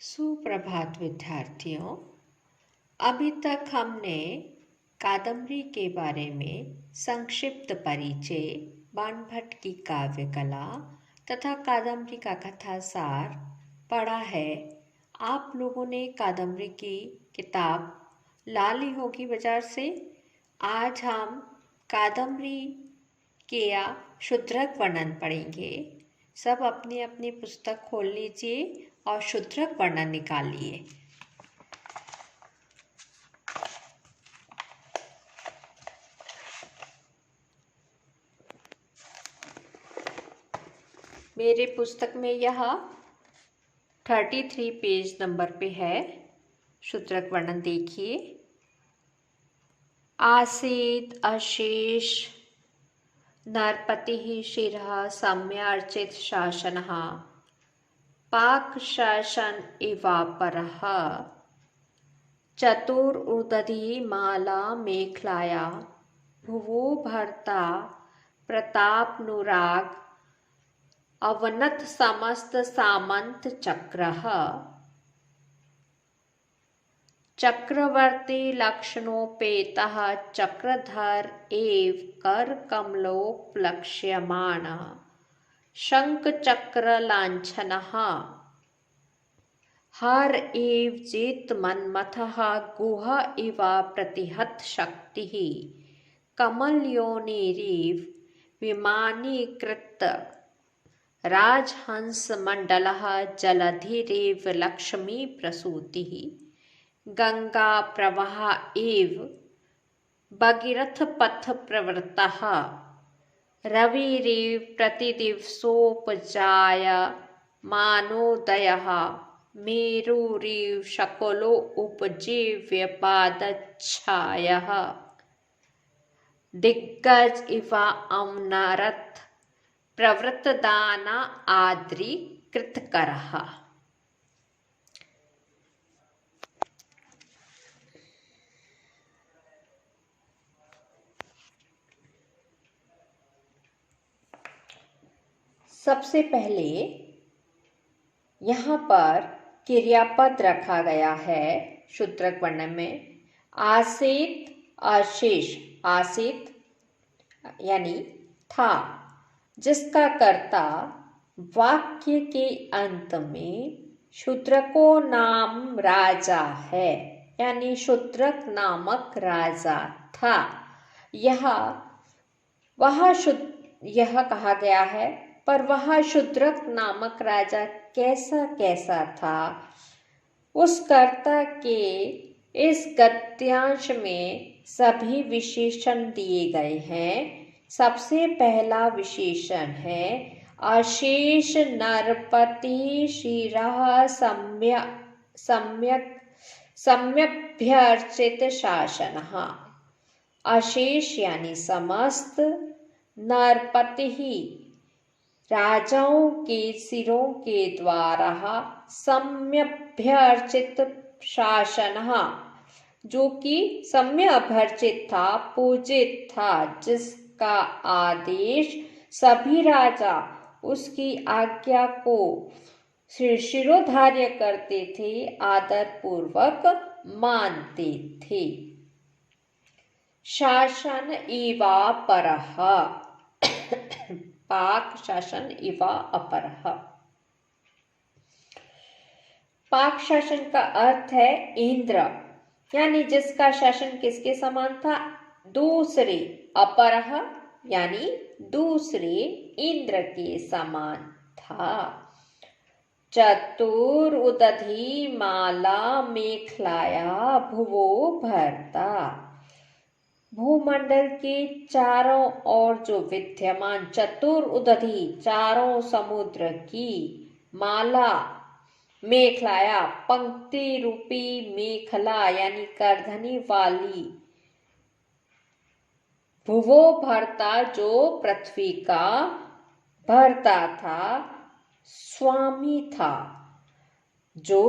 सुप्रभात विद्यार्थियों। अभी तक हमने कादम्बरी के बारे में संक्षिप्त परिचय, बाणभट्ट की काव्य कला तथा कादम्बरी का कथासार पढ़ा है। आप लोगों ने कादम्बरी की किताब ला ली होगी बाजार से। आज हम कादम्बरी के शुद्रक वर्णन पढ़ेंगे। सब अपनी अपनी पुस्तक खोल लीजिए और शुद्रक वर्णन निकालिए। मेरे पुस्तक में यह 33 पेज नंबर पे है। शुद्रक वर्णन देखिए। आसीत अशेष नरपति शिरः सम्यार्चित शासनः पाक शासन इवापरः चतुर्उदधी माला मेखलाया भुवो भर्ता प्रतापनुराग अवनत समस्त सामंत चक्रः चक्रवर्ती लक्षणोपेतः चक्रधर एव कर कमलोपलक्ष्यमाण शंख चक्र लांछनः हर एव जित मन्मथः गुह इव प्रतिहत शक्तिः कमलयोनिरिव विमानीकृत राजहंस मंडलः जलधिरेव लक्ष्मी प्रसूतिः गंगा प्रवाह एव भगीरथ पथ प्रवृत्तः रविरेव प्रतिदिवसोपजाय मानोदयः मेरुरिव शकुलो उपजीव्य पादच्छायः दिग्गज इव अमनरथ प्रवृत्तदान आद्रि कृतकरः। सबसे पहले यहाँ पर क्रियापद रखा गया है शुद्रक वर्णन में। आसीत अशेष, आसीत यानी था, जिसका कर्ता वाक्य के अंत में शूद्रको नाम राजा है, यानी शूद्रक नामक राजा था। यह कहा गया है, पर वह शूद्रक नामक राजा कैसा कैसा था, उस कर्ता के इस गद्यांश में सभी विशेषण दिए गए हैं। सबसे पहला विशेषण है अशेष नरपति शिरः सम्यभ्यर्चित शासनः। अशेष यानी समस्त, नरपति राजाओं के सिरों के द्वारा सम्यभ्यर्चित शासनः, जो कि सम्य अभर्चित था, पूजित था, जिसका आदेश सभी राजा उसकी आज्ञा को शिरोधार्य करते थे, आदर पूर्वक मानते थे। शासन इवा परः, पाक शासन इवा अपरः। पाक शासन का अर्थ है इंद्र, यानी जिसका शासन किसके समान था? दूसरे। अपरः यानी दूसरे इंद्र के समान था। चतुर्उदधी माला मेखलाया भुवो भर्ता, भूमंडल के चारों ओर जो विद्यमान चतुर्उदधी चारों समुद्र की माला, मेखलाया पंक्ति रूपी मेखला यानी करधनी वाली, भुवो भरता जो पृथ्वी का भरता था, स्वामी था, जो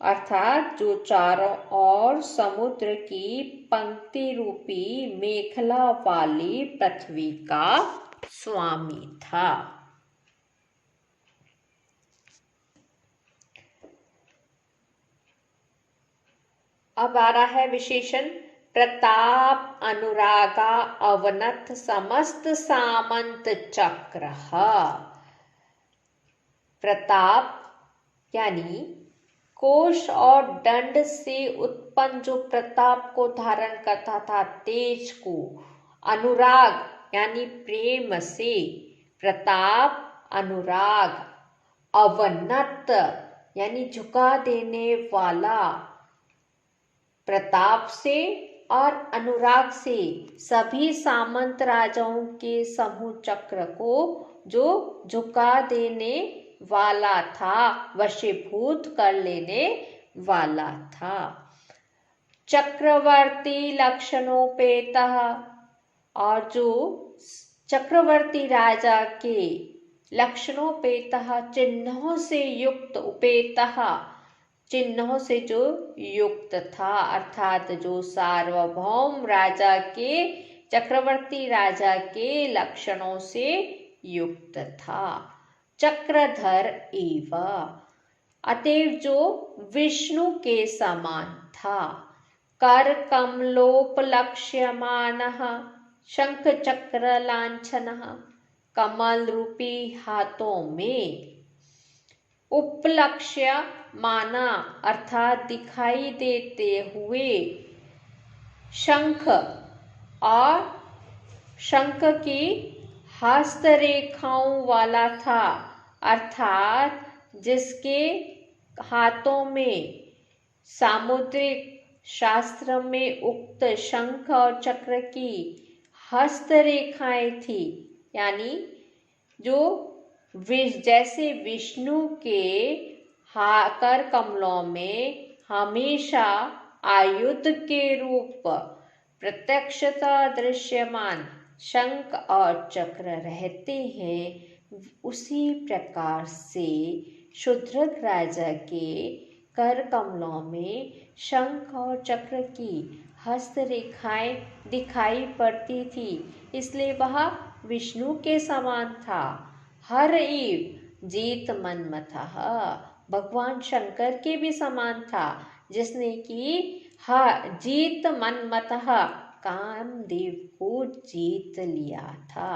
अर्थात जो चारों ओर समुद्र की पंक्ति रूपी मेखला वाली पृथ्वी का स्वामी था। अब आ रहा है विशेषण। प्रताप अनुरागा अवनत समस्त सामंत चक्र। प्रताप यानी कोष और दंड से उत्पन्न जो प्रताप को धारण करता था, तेज को। अनुराग यानी प्रेम से, प्रताप अनुराग। अवनत यानी झुका देने वाला, प्रताप से और अनुराग से सभी सामंत राजाओं के समूह चक्र को जो झुका देने वाला था, वशीभूत कर लेने वाला था। चक्रवर्ती लक्षणोपेतः, और जो चक्रवर्ती राजा के लक्षणोपेतः चिन्हों से युक्त, उपेतः चिन्हों से जो युक्त था, अर्थात जो सार्वभौम राजा के, चक्रवर्ती राजा के लक्षणों से युक्त था। चक्रधर एव, अतएव जो विष्णु के समान था। कर कमलोपलक्ष्यमानः शंख चक्र लांछनः, कमल रूपी हाथों में। उपलक्ष्य माना अर्थात दिखाई देते हुए, शंख और शंख की हस्तरेखाओं वाला था, अर्थात जिसके हाथों में सामुद्रिक शास्त्र में उक्त शंख और चक्र की हस्तरेखाएं थी। यानी जो जैसे विष्णु के कर कमलों में हमेशा आयुध के रूप प्रत्यक्षता दृश्यमान शंख और चक्र रहते हैं, उसी प्रकार से शूद्रक राजा के कर कमलों में शंख और चक्र की हस्तरेखाएं दिखाई पड़ती थी, इसलिए वह विष्णु के समान था। हर एव जीत मन्मथः, भगवान शंकर के भी समान था, जिसने कि जीत मन्मथः कामदेव को जीत लिया था।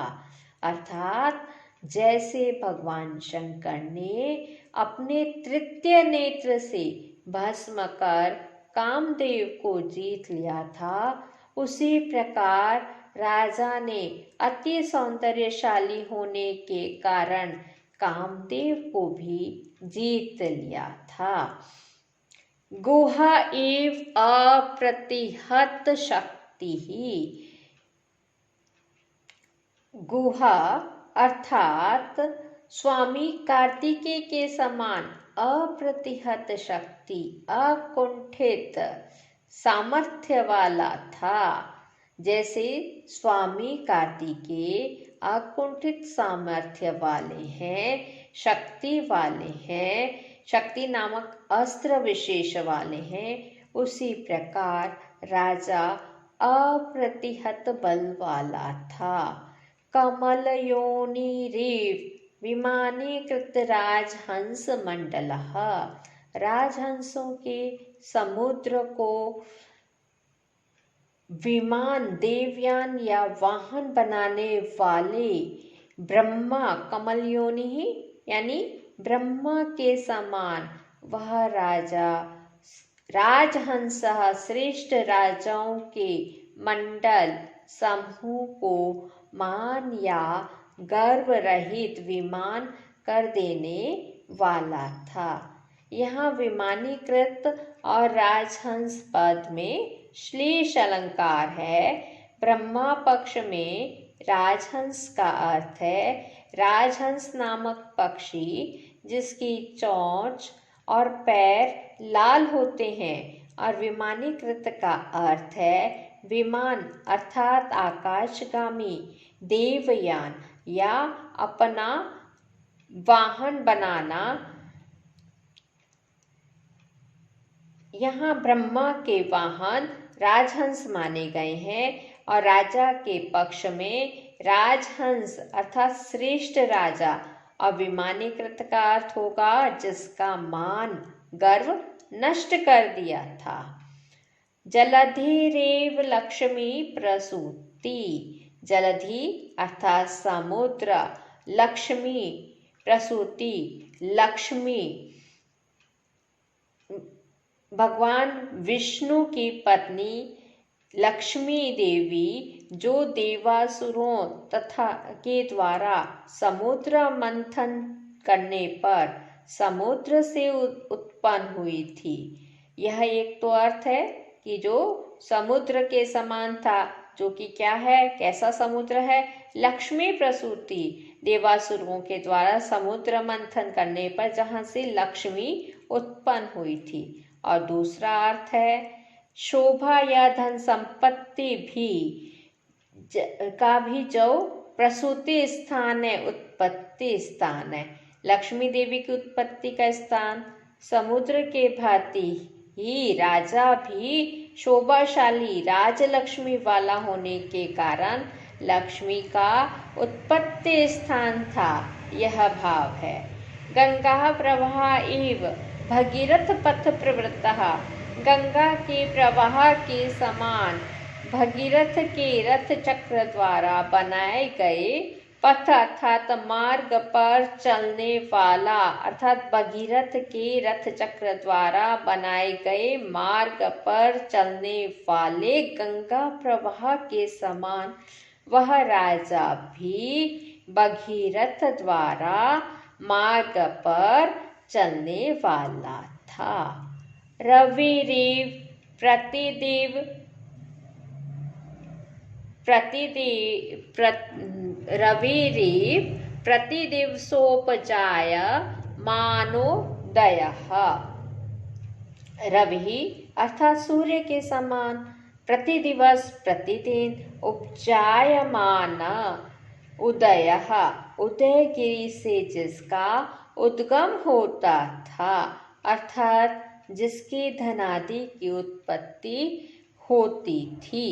अर्थात जैसे भगवान शंकर ने अपने तृतीय नेत्र से भस्म कर कामदेव को जीत लिया था, उसी प्रकार राजा ने अति सौंदर्यशाली होने के कारण कामदेव को भी जीत लिया था। गुहा एव अप्रतिहत शक्ति ही, गुहा अर्थात स्वामी कार्तिकेय के समान अप्रतिहत शक्ति, अकुंठित सामर्थ्य वाला था। जैसे स्वामी कार्तिकेय अकुंठित सामर्थ्य वाले हैं, शक्ति वाले हैं, शक्ति नामक अस्त्र विशेष वाले हैं, उसी प्रकार राजा अप्रतिहत बल वाला था। कमल योनि रेव विमानीकृत राजहंस मंडलः, राजहंसों के समुद्र को विमान, देवयान या वाहन बनाने वाले ब्रह्मा, कमल योनि यानी ब्रह्मा के समान वह राजा राजहंस श्रेष्ठ राजाओं के मंडल समूह को मान या गर्व रहित विमान कर देने वाला था। यहाँ विमानीकृत और राजहंस पद में श्लेष अलंकार है। ब्रह्मा पक्ष में राजहंस का अर्थ है राजहंस नामक पक्षी जिसकी चोंच और पैर लाल होते हैं, और विमानीकृत का अर्थ है विमान अर्थात आकाशगामी देवयान या अपना वाहन बनाना। यहाँ ब्रह्मा के वाहन राजहंस माने गए हैं, और राजा के पक्ष में राजहंस अर्थात श्रेष्ठ राजा, और विमानीकृत का अर्थ होगा जिसका मान गर्व नष्ट कर दिया था। जलधिरेव लक्ष्मी प्रसूति। जलधि अर्थात समुद्र, लक्ष्मी प्रसूति लक्ष्मी भगवान विष्णु की पत्नी लक्ष्मी देवी जो देवासुरों तथा के द्वारा समुद्र मंथन करने पर समुद्र से उत्पन्न हुई थी। यह एक तो अर्थ है कि जो समुद्र के समान था, जो कि क्या है, कैसा समुद्र है, लक्ष्मी प्रसूति, देवासुरों के द्वारा समुद्र मंथन करने पर जहाँ से लक्ष्मी उत्पन्न हुई थी। और दूसरा अर्थ है शोभा या धन संपत्ति का भी जो प्रसूति स्थान है, उत्पत्ति स्थान है। लक्ष्मी देवी की उत्पत्ति का स्थान समुद्र के भांति ही राजा भी शोभाशाली राजलक्ष्मी वाला होने के कारण लक्ष्मी का उत्पत्ति स्थान था, यह भाव है। गंगा प्रवाह एव भगीरथ पथ प्रवृत्तः। गंगा के प्रवाह के समान भगीरथ के रथ चक्र द्वारा बनाए गए पथ अर्थात मार्ग पर चलने वाला, अर्थात भगीरथ के रथ चक्र द्वारा बनाए गए मार्ग पर चलने वाले गंगा प्रवाह के समान वह राजा भी भगीरथ द्वारा मार्ग पर चलने वाला था। रविरेव प्रतिदिवसोपजाय मानोदयः। रवि अर्थात सूर्य के समान, प्रतिदिवस प्रतिदिन, उपजायमान उदयः उदयगिरी से जिसका उद्गम होता था, अर्थात जिसकी धनादि की उत्पत्ति होती थी।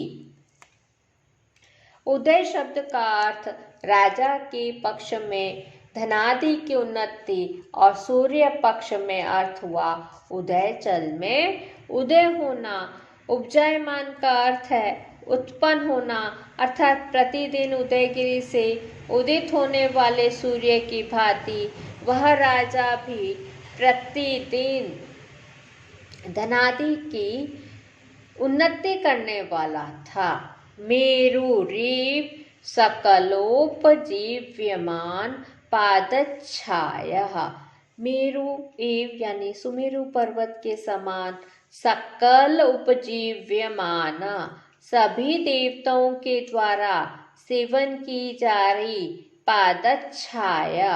उदय शब्द का अर्थ राजा के पक्ष में धनादि की उन्नति और सूर्य पक्ष में अर्थ हुआ उदय जल में उदय होना। उपजायमान का अर्थ है उत्पन्न होना, अर्थात प्रतिदिन उदयगिरी से उदित होने वाले सूर्य की भांति वह राजा भी प्रतिदिन धनादि की उन्नति करने वाला था। मेरुरीव सकलोपजीव्यमान पादच्छायः। मेरु एव यानी सुमेरु पर्वत के समान, सकल उपजीव्यमान सभी देवताओं के द्वारा सेवन की जा रही पादच्छाया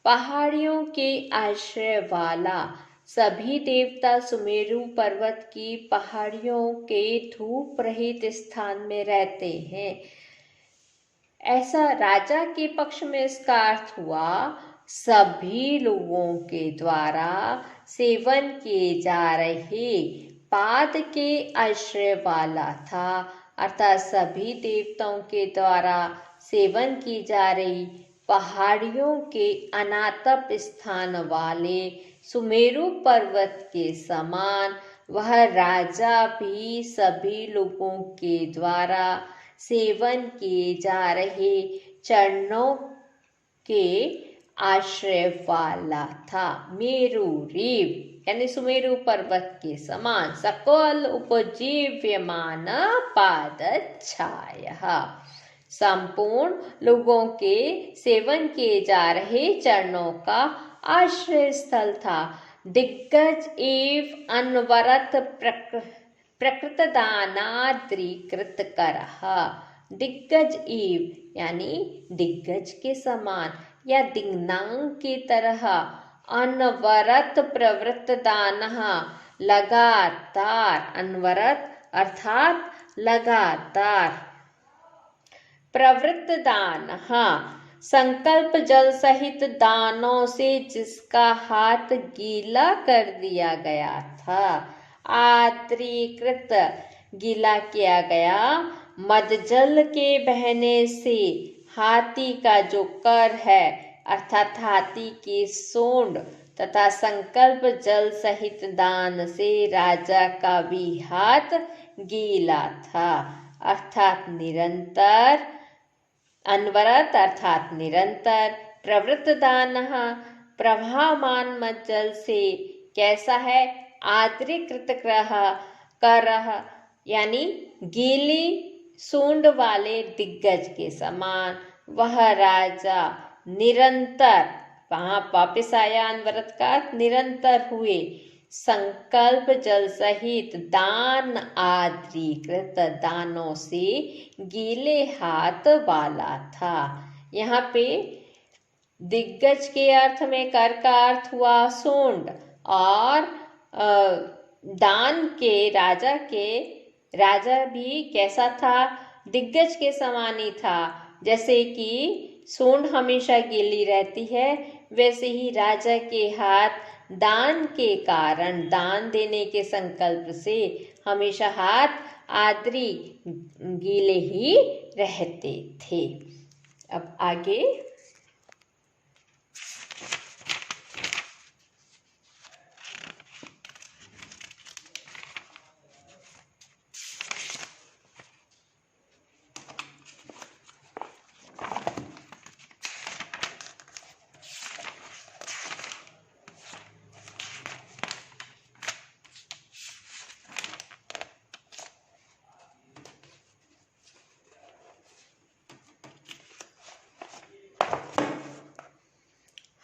पहाड़ियों के आश्रय वाला, सभी देवता सुमेरु पर्वत की पहाड़ियों के धूप रहित स्थान में रहते हैं। ऐसा राजा के पक्ष में इसका अर्थ हुआ सभी लोगों के द्वारा सेवन किए जा रहे पाद के आश्रय वाला था, अर्थात सभी देवताओं के द्वारा सेवन की जा रही पहाड़ियों के अनातप स्थान वाले सुमेरु पर्वत के समान वह राजा भी सभी लोगों के द्वारा सेवन किए जा रहे चरणों के आश्रय वाला था। मेरुरीव यानी सुमेरु पर्वत के समान, सकल उपजीव्यमान पादच्छायः संपूर्ण लोगों के सेवन किए जा रहे चरणों का आश्रय स्थल था। दिग्गज एव अनवरत प्रकृतदानाद्रीकृत करः। दिग्गज एव यानी दिग्गज के समान या दिग्नांग की तरह, अनवरत प्रवृत्त दानः लगातार, अनवरत अर्थात लगातार, प्रवृत्त दानः संकल्प जल सहित दानों से जिसका हाथ गीला कर दिया गया था, आत्रीकृत गीला किया गया, मदजल के बहने से हाथी का जो कर है अर्थात हाथी की सूंड तथा संकल्प जल सहित दान से राजा का भी हाथ गीला था, अर्थात निरंतर। अनवरत अर्थात निरंतर। प्रवृत्तदानः प्रभामान मज्जल से कैसा है? आद्रीकृत कर, यानी गीली सूंड वाले दिग्गज के समान। वह राजा निरंतर, वहां वापिस आया अनवरत का निरंतर हुए, संकल्प जल सहित दान आद्रीकृत, दानों से गीले हाथ वाला था। यहाँ पे दिग्गज के अर्थ में कर का अर्थ हुआ सूंड, और दान के राजा भी कैसा था? दिग्गज के समान ही था। जैसे कि सूंड हमेशा गीली रहती है, वैसे ही राजा के हाथ दान के कारण, दान देने के संकल्प से हमेशा हाथ आद्री गीले ही रहते थे। अब आगे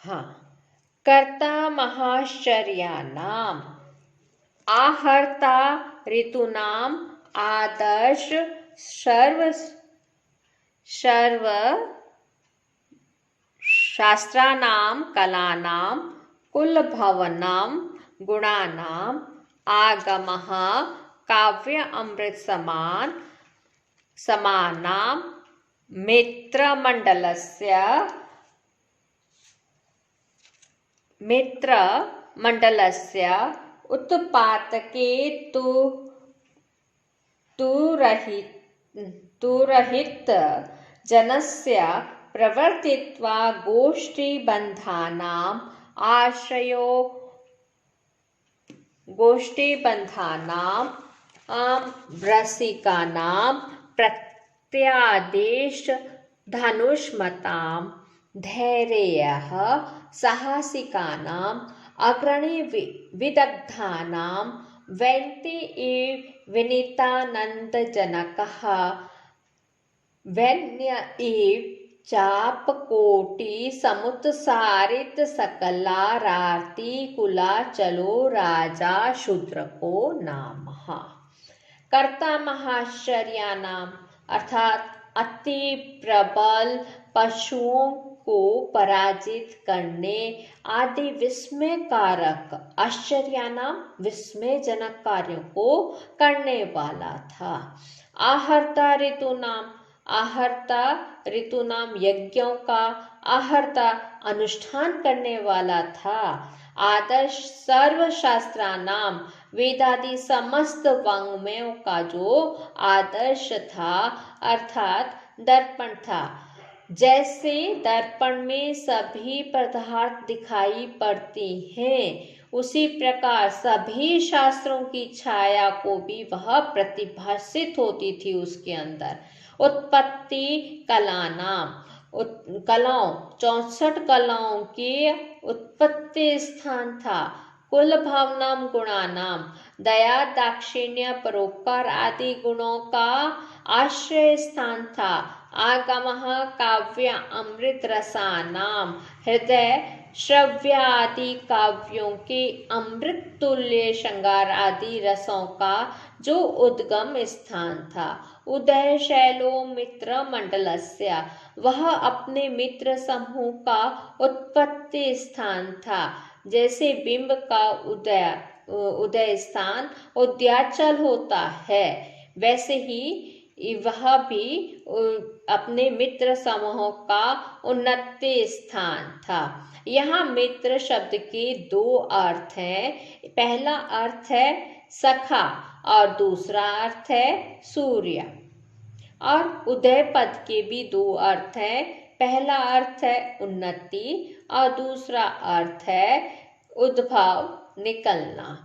हाँ, कर्ता महाश्चर्यानाम, आहर्ता ऋतूनाम, आदर्श सर्व शास्त्राणाम, कलानाम, कुलभवनाम, गुणानाम, आगमः काव्य अमृत समानाम, मित्रमण्डलस्य उत्पातके तुरहित जनस्य प्रवर्तित्वा गोष्ठीबन्धानाम् रसिकानां प्रत्यादेश धनुष्मतां, धैर्यः साहसिकानाम् अग्रणी विदग्धानां, वैन्ति इव विनीतानन्दजनकः, वैन्य इव चापकोटि समुत्सारित सकलारार्ति कुलाचलो राजा शूद्र को नामः। कर्ता महाश्चर्यानाम अर्थात अति प्रबल पशुओं को पराजित करने आदि विस्मयकारक, आश्चर्यानाम विस्मयजनक कार्यों को करने वाला था। आहर्ता ऋतूनाम, आहर्ता ऋतुनाम यज्ञों का, आहर्ता अनुष्ठान करने वाला था। आदर्श सर्वशास्त्रानाम, वेदादि समस्त वाङ्मयों का जो आदर्श था, अर्थात दर्पण था। जैसे दर्पण में सभी पदार्थ दिखाई पड़ती हैं, उसी प्रकार सभी शास्त्रों की छाया को भी वह प्रतिभासित होती थी उसके अंदर। उत्पत्ति कलानाम, कलाओं 64 कलाओं के उत्पत्ति स्थान था। कुल भावनाम गुणानाम, दया दाक्षिण्य परोपकार आदि गुणों का आश्रय स्थान था। आगमः काव्य अमृत रसानाम, हृदय श्रव्यादि काव्यों के अमृत तुल्य श्रृंगार आदि रसों का जो उद्गम स्थान था। उदय शैलो मित्र मंडलस्य, वह अपने मित्र समूह का उत्पत्ति स्थान था। जैसे बिंब का उदय स्थान उद्याचल होता है, वैसे ही वह भी अपने मित्र समूहों का उन्नति स्थान था। यहाँ मित्र शब्द के 2 अर्थ हैं। पहला अर्थ है सखा और दूसरा अर्थ है सूर्य। और उदय पद के भी 2 अर्थ हैं। पहला अर्थ है उन्नति और दूसरा अर्थ है उद्भव, निकलना।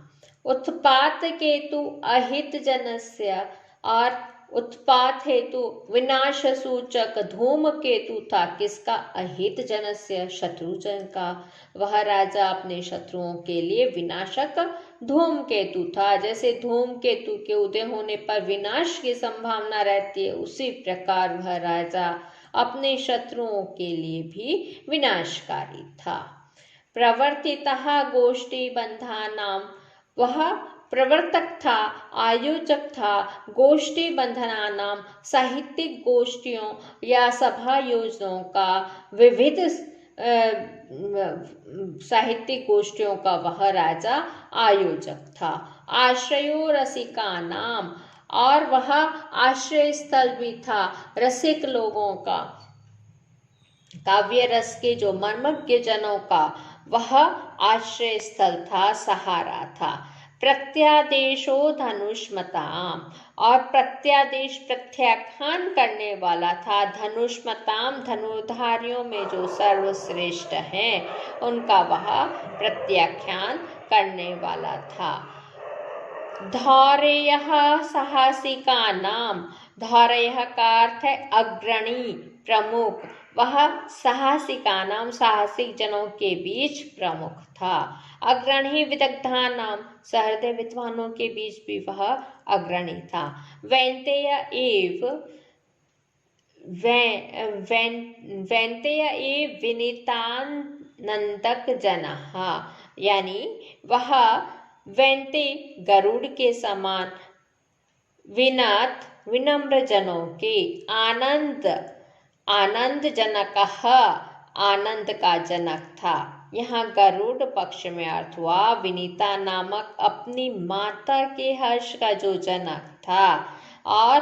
उत्पात केतु अहित जनस्य, और उत्पात हेतु विनाश सूचक धूम केतु था किसका? अहित जनस्य, शत्रुजन का। वह राजा अपने शत्रुओं के लिए विनाशक धूम केतु था। जैसे धूम केतु के उदय होने पर विनाश की संभावना रहती है, उसी प्रकार वह राजा अपने शत्रुओं के लिए भी विनाशकारी था। प्रवर्तितः गोष्ठी बंधानाम, वह प्रवर्तक था, आयोजक था गोष्ठी बंधनानाम, साहित्यिक गोष्ठियों या सभा योजनाओं का, विविध साहित्यिक गोष्ठियों का वह राजा आयोजक था। आश्रयो रसिका नाम, और वह आश्रय स्थल भी था रसिक लोगों का, काव्य रस के जो मर्मज्ञ जनों का वह आश्रय स्थल था, सहारा था। प्रत्यादेशो धनुष्मताम, और प्रत्यादेश प्रत्याख्यान करने वाला था। धनुष्मताम, धनुर्धारियों में जो सर्वश्रेष्ठ हैं उनका वह प्रत्याख्यान करने वाला था। धौरेयः साहसिका नाम, धौरेयः का अर्थ है अग्रणी, प्रमुख। वह साहसिका नाम, साहसिक जनों के बीच प्रमुख था। अग्रणी विदग्धा नाम, सहृदय विद्वानों के बीच भी वह अग्रणी था। वैन्तेय एव विनीतानंदक जनः, यानी वह वैन्ते गरुड़ के समान, विनत विनम्र जनों के, आनंद जनक, आनंद का जनक था। यहाँ गरुड़ पक्ष में अर्थ हुआ विनीता नामक अपनी माता के हर्ष का जो जनक था, और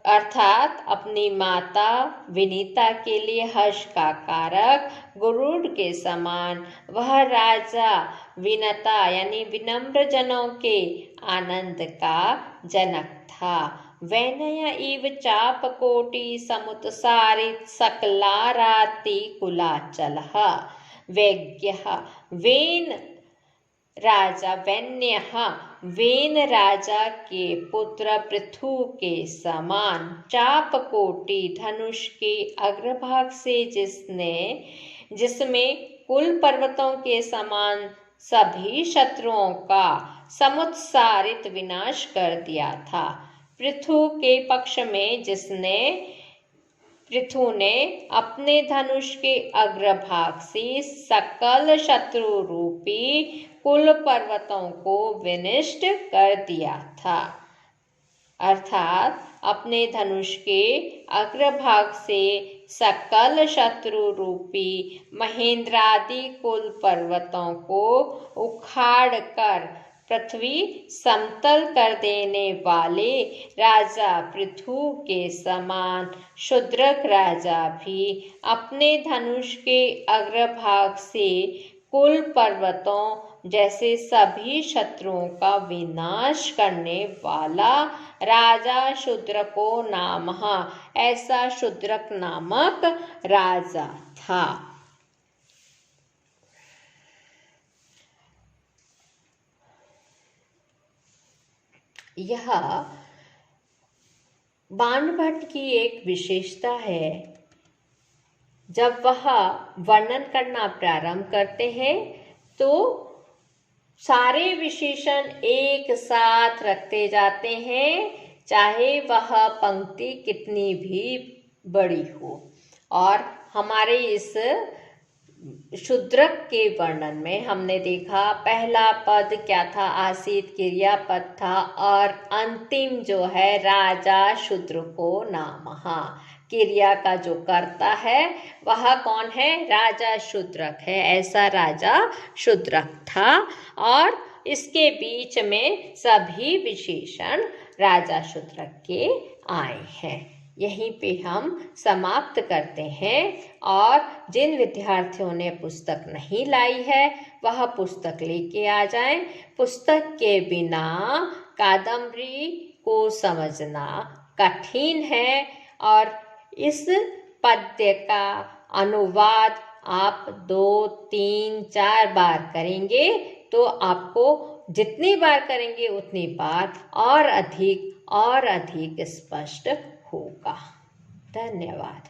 अर्थात अपनी माता विनीता के लिए हर्ष का कारक गरुड़ के समान वह राजा विनता यानी विनम्र जनों के आनंद का जनक था। वैनय इव चाप कोटि समुत्सारित सकलाराति कुलाचलः, वैज्ञः वेन राजा, वैन्यः वेन राजा के पुत्र पृथु के समान, चाप कोटि धनुष के अग्रभाग से जिसमें कुल पर्वतों के समान सभी शत्रुओं का समुत्सारित विनाश कर दिया था। पृथु के पक्ष में पृथु ने अपने धनुष के अग्रभाग से सकल शत्रु रूपी कुल पर्वतों को विनष्ट कर दिया था। अर्थात अपने धनुष के अग्रभाग से सकल शत्रु रूपी महेंद्रादि कुल पर्वतों को उखाड़ कर पृथ्वी समतल कर देने वाले राजा पृथु के समान शूद्रक राजा भी अपने धनुष के अग्रभाग से कुल पर्वतों जैसे सभी शत्रुओं का विनाश करने वाला राजा शूद्रको नामः, ऐसा शूद्रक नामक राजा था। यह बाणभट्ट की एक विशेषता है। जब वह वर्णन करना प्रारंभ करते हैं तो सारे विशेषण एक साथ रखते जाते हैं, चाहे वह पंक्ति कितनी भी बड़ी हो। और हमारे इस शूद्रक के वर्णन में हमने देखा पहला पद क्या था, आसीत क्रियापद था, और अंतिम जो है राजा शूद्रको नामः, क्रिया का जो कर्ता है वह कौन है, राजा शूद्रक है। ऐसा राजा शूद्रक था और इसके बीच में सभी विशेषण राजा शूद्रक के आए हैं। यहीं पे हम समाप्त करते हैं। और जिन विद्यार्थियों ने पुस्तक नहीं लाई है वह पुस्तक लेके आ जाएं। पुस्तक के बिना कादम्बरी को समझना कठिन है और इस पद्य का अनुवाद आप 2, 3, 4 बार करेंगे तो आपको जितनी बार करेंगे उतनी बार और अधिक स्पष्ट होगा। धन्यवाद।